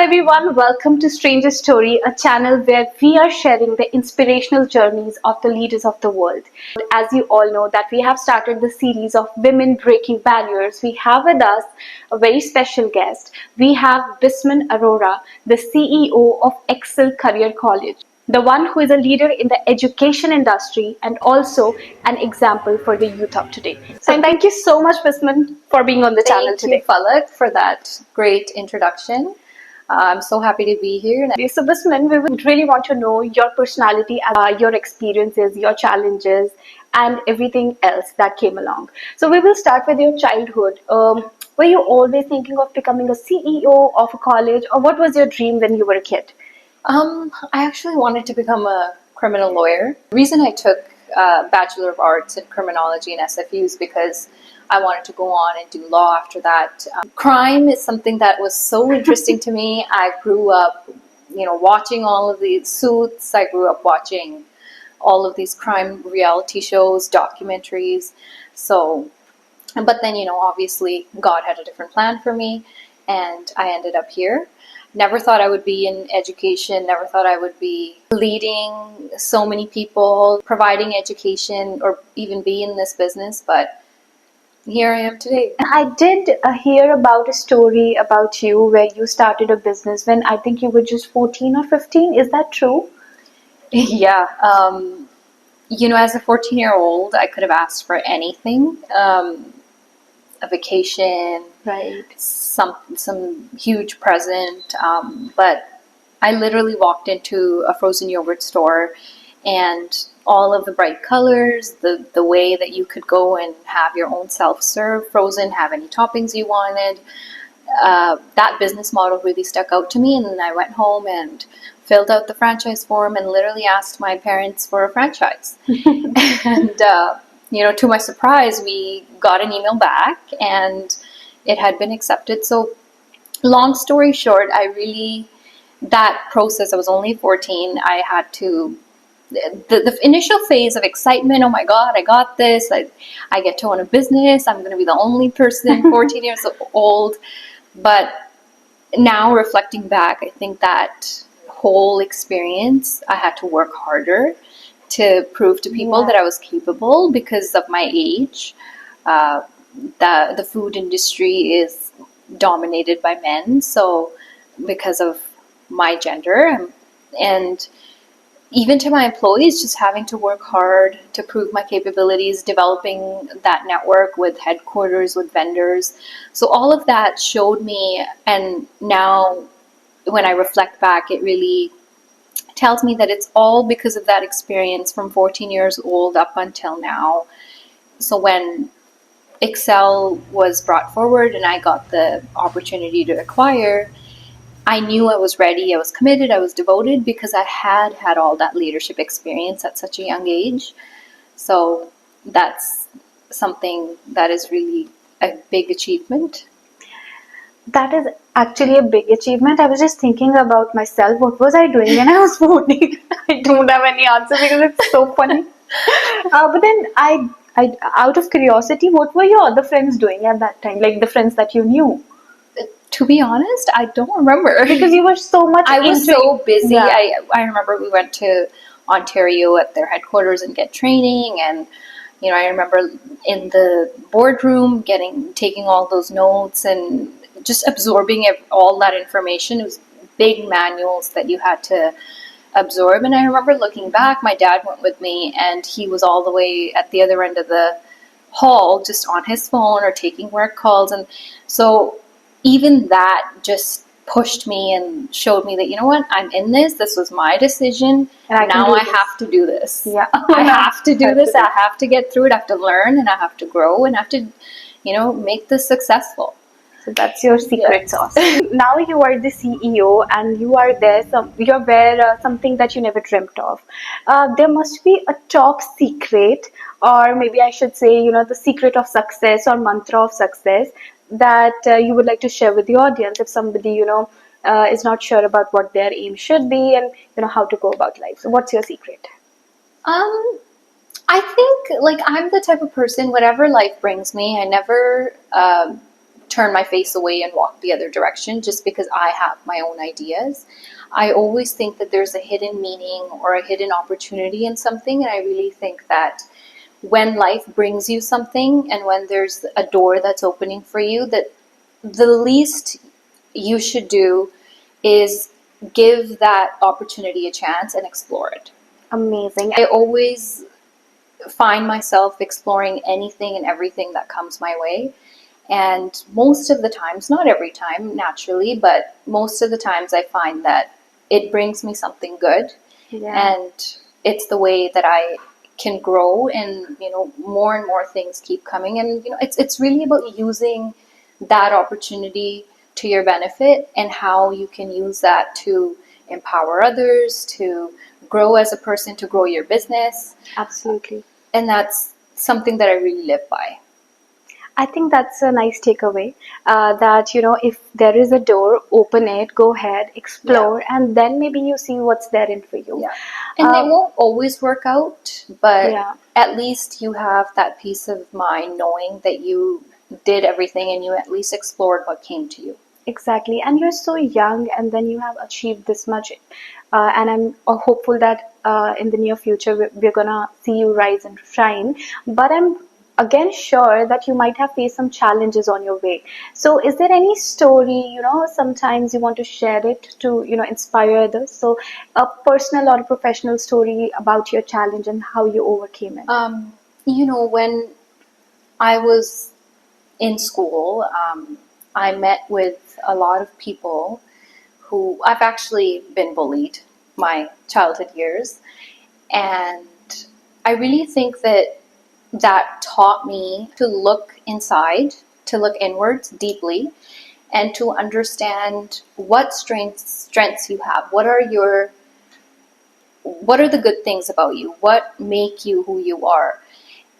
everyone, welcome to Stranger Story, a channel where we are sharing the inspirational journeys of the leaders of the world. As you all know that we have started the series of Women Breaking Barriers, we have with us a very special guest. We have Bisman Arora, the CEO of Excel Career College, the one who is a leader in the education industry and also an example for the youth of today. So thank you so much, Bisman, for being on the channel today. Thank you, Falak, for that great introduction. I'm so happy to be here. So, Bisman, we would really want to know your personality, your experiences, your challenges, and everything else that came along. So, we will start with your childhood. Were you always thinking of becoming a CEO of a college, or what was your dream when you were a kid? I actually wanted to become a criminal lawyer. The reason I took Bachelor of Arts in Criminology and SFU is because I wanted to go on and do law after that. Crime is something that was so interesting to me. I grew up, watching all of these Suits. I grew up watching all of these crime reality shows, documentaries. But then, obviously God had a different plan for me and I ended up here. Never thought I would be in education, never thought I would be leading so many people, providing education, or even be in this business, but here I am today. I did hear about a story about you where you started a business when I think you were just 14 or 15. Is that true? Yeah. As a 14-year-old, I could have asked for anything. A vacation, right? Some huge present. But I literally walked into a frozen yogurt store and all of the bright colors, the way that you could go and have your own self-serve frozen, have any toppings you wanted. That business model really stuck out to me, and then I went home and filled out the franchise form and literally asked my parents for a franchise. And to my surprise, we got an email back and it had been accepted. So long story short, that process, I was only 14, I had to, the initial phase of excitement, oh my God, I got this, I get to own a business, I'm going to be the only person 14 years old. But now reflecting back, I think that whole experience, I had to work harder to prove to people that I was capable because of my age. The food industry is dominated by men, so because of my gender, and even to my employees, just having to work hard to prove my capabilities, developing that network with headquarters, with vendors. So all of that showed me, and now when I reflect back, it really tells me that it's all because of that experience from 14 years old up until now. So when Excel was brought forward and I got the opportunity to acquire, I knew I was ready, I was committed, I was devoted because I had all that leadership experience at such a young age. So that's something that is really a big achievement. That is actually a big achievement. I was just thinking about myself. What was I doing when I was 14? I don't have any answer because it's so funny. But then I, out of curiosity, what were your other friends doing at that time? Like the friends that you knew? To be honest, I don't remember. Because you were so much I was so busy. Yeah. I remember we went to Ontario at their headquarters and get training, and I remember in the boardroom taking all those notes and just absorbing all that information. It was big manuals that you had to absorb. And I remember looking back, my dad went with me and he was all the way at the other end of the hall just on his phone or taking work calls. And so even that just pushed me and showed me that, I'm in this. This was my decision. And now I have to do this. Yeah. I have to do this. I have to get through it. I have to learn and I have to grow and I have to, make this successful. So that's your secret sauce. Now you are the CEO and you are there. You're where something that you never dreamt of. There must be a top secret, or maybe I should say, the secret of success or mantra of success that you would like to share with the audience if somebody, is not sure about what their aim should be and, how to go about life. So what's your secret? I think I'm the type of person, whatever life brings me, I never turn my face away and walk the other direction just because I have my own ideas. I always think that there's a hidden meaning or a hidden opportunity in something, and I really think that when life brings you something and when there's a door that's opening for you, that the least you should do is give that opportunity a chance and explore it. Amazing. I always find myself exploring anything and everything that comes my way. And most of the times, not every time naturally, but most of the times I find that it brings me something good. Yeah. And it's the way that I can grow, and more and more things keep coming, and it's really about using that opportunity to your benefit and how you can use that to empower others, to grow as a person, to grow your business. Absolutely. And that's something that I really live by. I think that's a nice takeaway. That if there is a door, open it, go ahead, explore, and then maybe you see what's there in for you. Yeah. And it won't always work out, but Yeah. at least you have that peace of mind knowing that you did everything and you at least explored what came to you. Exactly. And you're so young, and then you have achieved this much. And I'm hopeful that in the near future we're gonna see you rise and shine. But I'm again sure that you might have faced some challenges on your way. So is there any story, sometimes you want to share it to, inspire others? So a personal or a professional story about your challenge and how you overcame it. When I was in school, I met with a lot of people who I've actually been bullied my childhood years. And I really think that taught me to look inside, to look inwards deeply, and to understand what strengths you have. What are the good things about you? What make you who you are?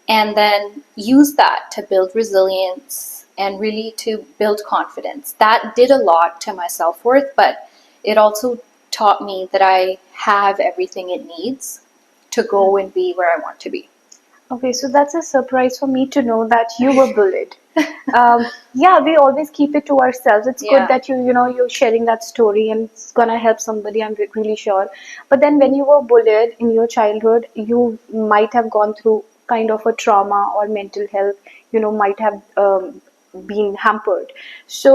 And then use that to build resilience and really to build confidence. That did a lot to my self-worth, but it also taught me that I have everything it needs to go and be where I want to be. Okay, so that's a surprise for me to know that you were bullied. Yeah, we always keep it to ourselves. It's good Yeah. that you're sharing that story, and it's gonna help somebody. I'm really sure. But then, when you were bullied in your childhood, you might have gone through kind of a trauma, or mental health. Might have been hampered. So,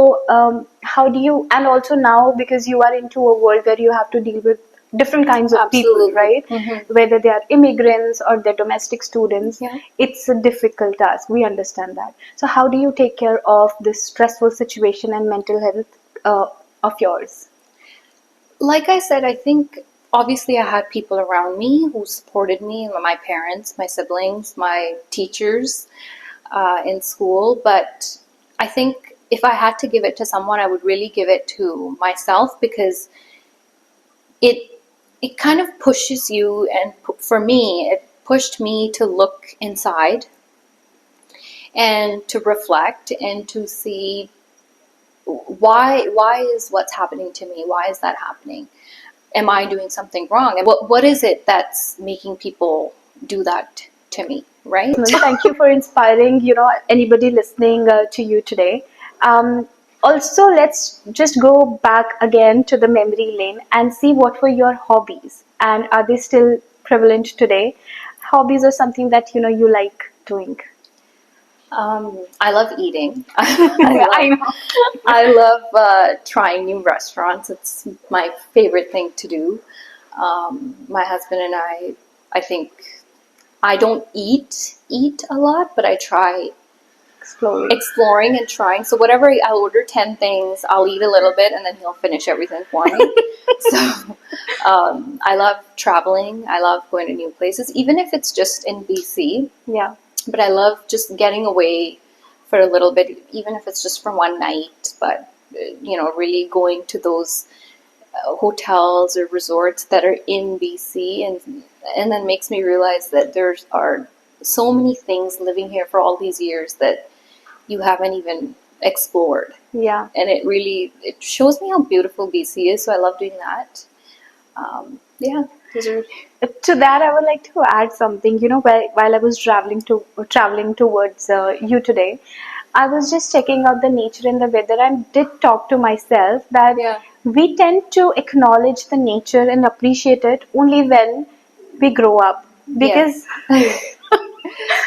how do you? And also now, because you are into a world where you have to deal with different kinds of people, Absolutely. right? Mm-hmm. Whether they are immigrants or they're domestic students, Yeah. it's a difficult task. We understand that. So, how do you take care of this stressful situation and mental health of yours? Like I said, I think obviously I had people around me who supported me, my parents, my siblings, my teachers in school. But I think if I had to give it to someone, I would really give it to myself, because it kind of pushes you, and for me, it pushed me to look inside and to reflect and to see why is what's happening to me, why is that happening? Am I doing something wrong? And what is it that's making people do that to me, right? Thank you for inspiring, anybody listening to you today. Also, let's just go back again to the memory lane and see what were your hobbies, and are they still prevalent today? Hobbies are something that you like doing. I love eating. I know. I love trying new restaurants. It's my favorite thing to do. My husband and I think I don't eat a lot, but I try exploring and trying. So whatever, I'll order 10 things, I'll eat a little bit, and then he'll finish everything for me. So I love traveling. I love going to new places, even if it's just in BC. Yeah. But I love just getting away for a little bit, even if it's just for one night. But really going to those hotels or resorts that are in BC, and then makes me realize that there are so many things living here for all these years that you haven't even explored. Yeah. And it shows me how beautiful BC is. So I love doing that. Yeah, those are. To that, I would like to add something. While I was traveling towards you today, I was just checking out the nature and the weather and did talk to myself that Yeah. we tend to acknowledge the nature and appreciate it only when we grow up, because Yes.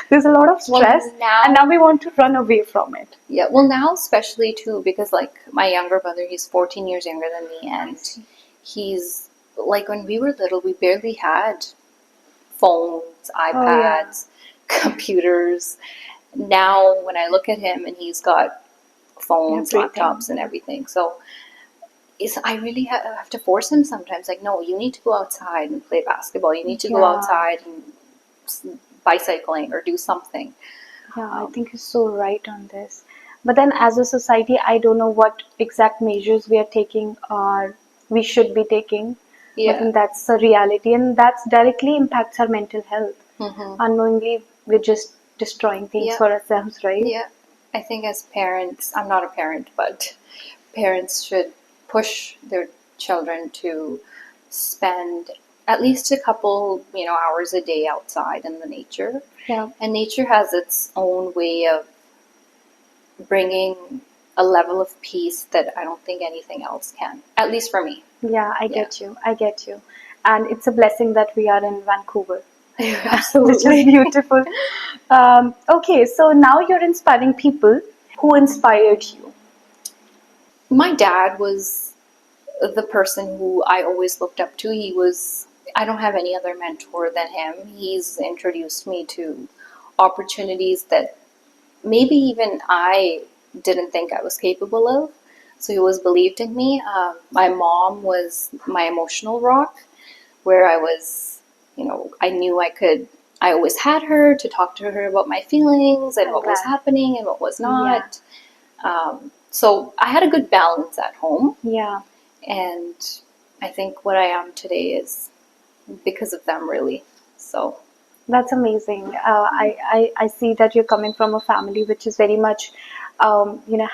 there's a lot of Well, stress and now we want to run away from it. Yeah, well, now especially too, because like my younger brother, he's 14 years younger than me, and he's like when we were little, we barely had phones, Oh yeah, iPads, computers. Now, when I look at him and he's got phones, everything. laptops, and everything, so I really have to force him sometimes. Like, no, you need to go outside and play basketball. You need to go Yeah. outside and bicycling or do something. Yeah, I think you're so right on this. But then, as a society, I don't know what exact measures we are taking or we should be taking. But then Yeah. that's a reality, and that directly impacts our mental health. Mm-hmm. Unknowingly, we're just destroying things Yeah. for ourselves, right? Yeah, I think as parents, I'm not a parent, but parents should push their children to spend at least a couple, hours a day outside in the nature. Yeah, And nature has its own way of bringing a level of peace that I don't think anything else can, at least for me. yeah, I Yeah. get you. I get you. And it's a blessing that we are in Vancouver, which is Absolutely. beautiful. Okay, so now you're inspiring people. Who inspired you? My dad was the person who I always looked up to. I don't have any other mentor than him. He's introduced me to opportunities that maybe even I didn't think I was capable of. So he always believed in me. My mom was my emotional rock, where I knew I could. I always had her to talk to her about my feelings and I'm what was glad. happening and what was not. So I had a good balance at home. Yeah. And I think what I am today is because of them, really. So, That's amazing. I see that you're coming from a family which is very much,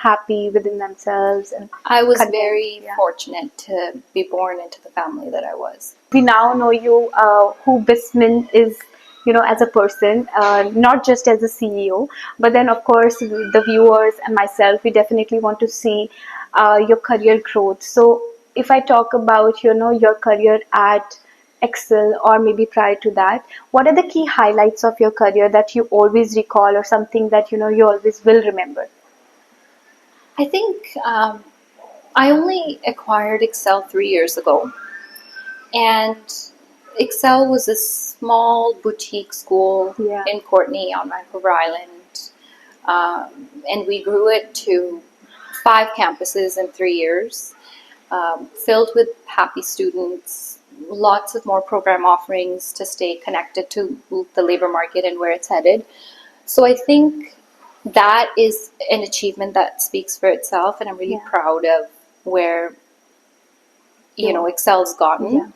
happy within themselves and I was content. very Yeah. fortunate to be born into the family that I was. We now know you, who Bisman is, as a person, not just as a CEO, but then of course the viewers and myself, we definitely want to see your career growth. So if I talk about, your career at Excel or maybe prior to that, what are the key highlights of your career that you always recall or something that, you always will remember? I think I only acquired Excel 3 years ago. And Excel was a small boutique school Yeah. in Courtenay on Vancouver Island. And we grew it to 5 campuses in 3 years, filled with happy students, lots of more program offerings to stay connected to the labor market and where it's headed. So I think that is an achievement that speaks for itself, and I'm really Yeah. proud of where Excel's gotten Yeah.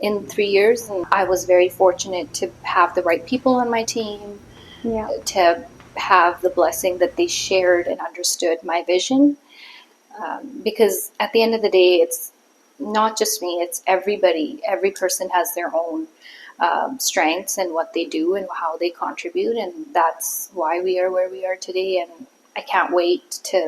in 3 years. And I was very fortunate to have the right people on my team, Yeah. to have the blessing that they shared and understood my vision. Because at the end of the day, it's not just me, it's everybody. Every person has their own strengths and what they do and how they contribute. And that's why we are where we are today. And I can't wait to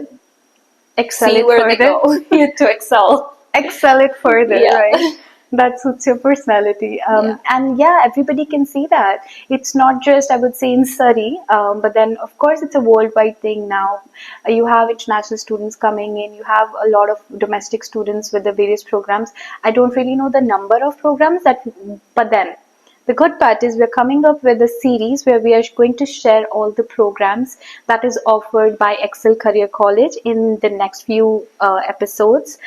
Excel see it where they further. go to excel. Excel it further, Yeah. right? That suits your personality. Yeah. And yeah, everybody can see that. It's not just, I would say, in Surrey, but then, of course, it's a worldwide thing now. You have international students coming in, you have a lot of domestic students with the various programs. I don't really know the number of programs but then the good part is we're coming up with a series where we are going to share all the programs that is offered by Excel Career College in the next few episodes.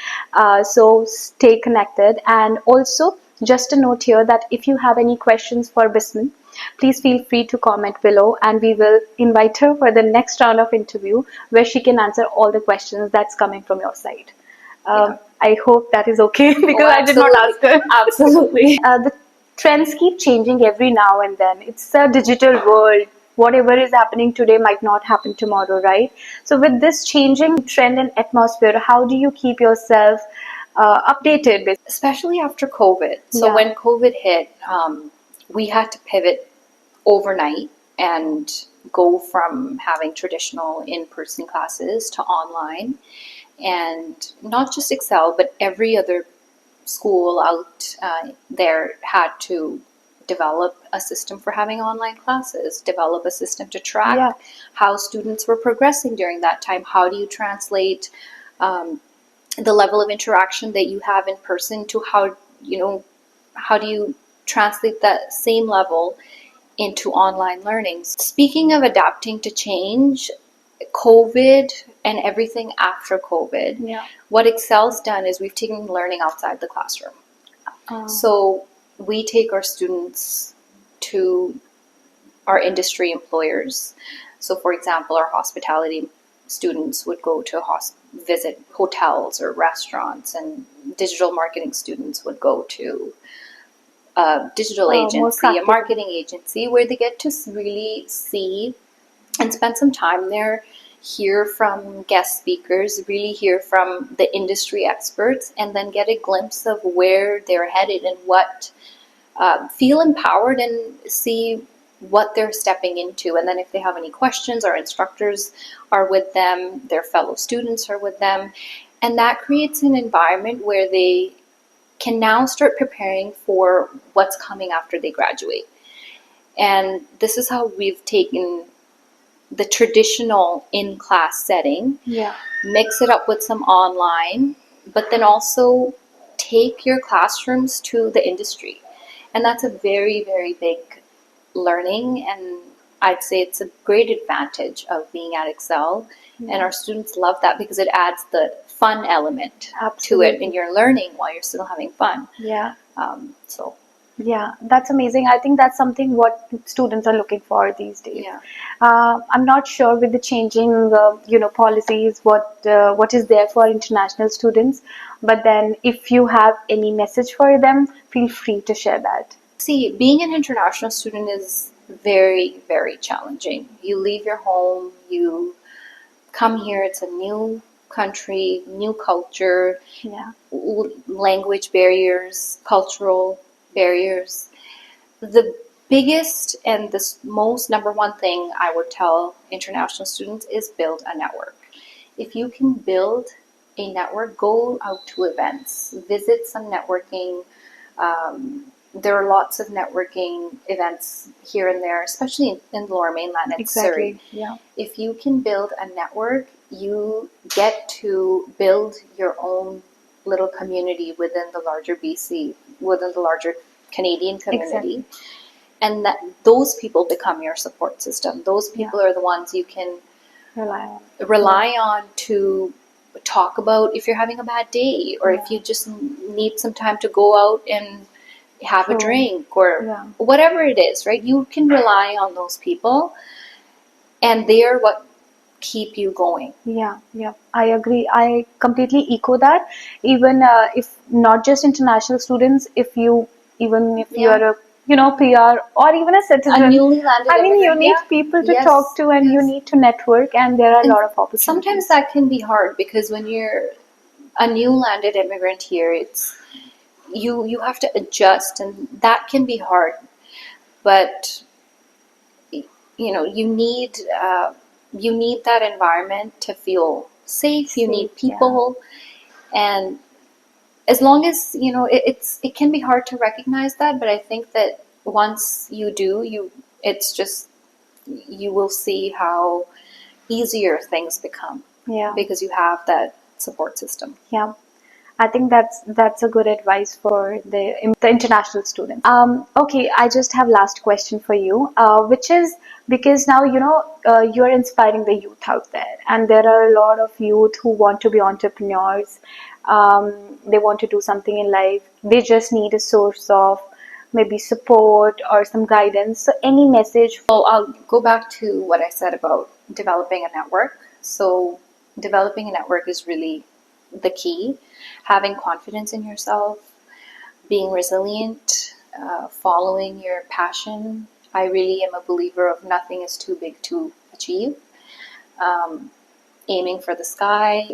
So stay connected. And also, just a note here that if you have any questions for Bisman, please feel free to comment below and we will invite her for the next round of interview where she can answer all the questions that's coming from your side. I hope that is okay because I did not ask her. Absolutely. The trends keep changing every now and then. It's a digital world. Whatever is happening today might not happen tomorrow, right? So, with this changing trend and atmosphere, how do you keep yourself updated? Especially after COVID. So Yeah. when COVID hit, we had to pivot overnight. and go from having traditional in-person classes to online. And not just Excel, but every other school out there had to develop a system for having online classes, develop a system to track Yeah. how students were progressing during that time. How do you translate the level of interaction that you have in person to how do you translate that same level into online learning? Speaking of adapting to change, COVID and everything after COVID, Yeah. what Excel's done is we've taken learning outside the classroom. So we take our students to our industry employers. So, for example, our hospitality students would go to visit hotels or restaurants, and digital marketing students would go to a digital more agency, a practical. marketing agency, where they get to really see and spend some time there, hear from guest speakers, really hear from the industry experts, and then get a glimpse of where they're headed and feel empowered and see what they're stepping into. And then if they have any questions, our instructors are with them, their fellow students are with them, and that creates an environment where they can now start preparing for what's coming after they graduate. And this is how we've taken the traditional in-class setting, Yeah. mix it up with some online, but then also take your classrooms to the industry. And that's a very, very big learning, and I'd say it's a great advantage of being at Excel. Yeah. And our students love that because it adds the fun element to it, Absolutely. and you're learning while you're still having fun. Yeah. So Yeah, that's amazing. I think that's something what students are looking for these days. yeah. I'm not sure with the changing, policies, what is there for international students. But then, if you have any message for them, feel free to share that. See, being an international student is very, very challenging. You leave your home, you come here, it's a new country, new culture, Yeah. language barriers, cultural barriers. The biggest and the most number one thing I would tell international students is build a network. If you can build a network, go out to events, visit some networking. There are lots of networking events here and there, especially in the Lower Mainland and Surrey. Exactly. Yeah. If you can build a network, you get to build your own little community within the larger BC, within the larger Canadian community. Exactly. And that those people become your support system. Those people are the ones you can Rely on to talk about if you're having a bad day, or if Yeah. you just need some time to go out and have a True. drink, or Yeah. whatever it is, right? You can rely on those people, and they're what keep you going. Yeah, yeah, I agree. I completely echo that. Even if not just international students, even if you Yeah. are a PR or even a A citizen, newly landed I mean, you immigrant, need yeah. people to Yes, talk to, and you yes. need to network, and there are a And lot of opportunities. sometimes that can be hard because when you're a new landed immigrant here, it's you have to adjust, and that can be hard. But you need that environment to feel safe. You need Safe, yeah. people, and as long as it can be hard to recognize that. But I think that once you do, you will see how easier things become Yeah, because you have that support system. yeah. I think that's a good advice for the international students. Okay, I just have last question for you, which is because now you're inspiring the youth out there, and there are a lot of youth who want to be entrepreneurs. They want to do something in life. They just need a source of maybe support or some guidance. So, any message? Well, I'll go back to what I said about developing a network. So, developing a network is really the key. Having confidence in yourself, being resilient, following your passion. I really am a believer of nothing is too big to achieve. Aiming for the sky.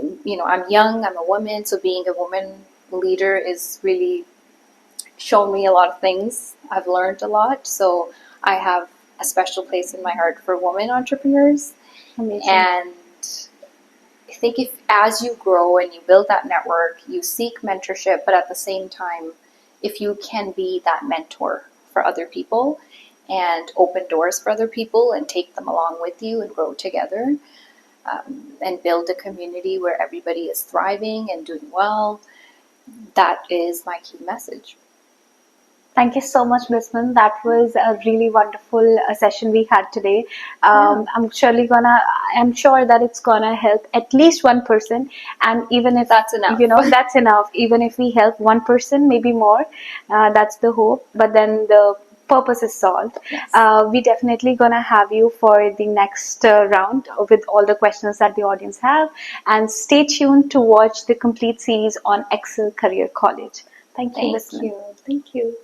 I'm young, I'm a woman, so being a woman leader is really shown me a lot of things. I've learned a lot, so I have a special place in my heart for women entrepreneurs. Amazing. And I think if as you grow and you build that network, you seek mentorship, but at the same time, if you can be that mentor for other people and open doors for other people and take them along with you and grow together, and build a community where everybody is thriving and doing well, that is my key message. Thank you so much, Bisman. That was a really wonderful session we had today. I'm sure that it's gonna help at least one person, and even if That's enough. that's enough. Even if we help one person, maybe more, that's the hope. But then the purpose is solved. Yes. We definitely gonna have you for the next round with all the questions that the audience have, and stay tuned to watch the complete series on Excel Career College. Thank you, Thank Bisman. you. Thank you.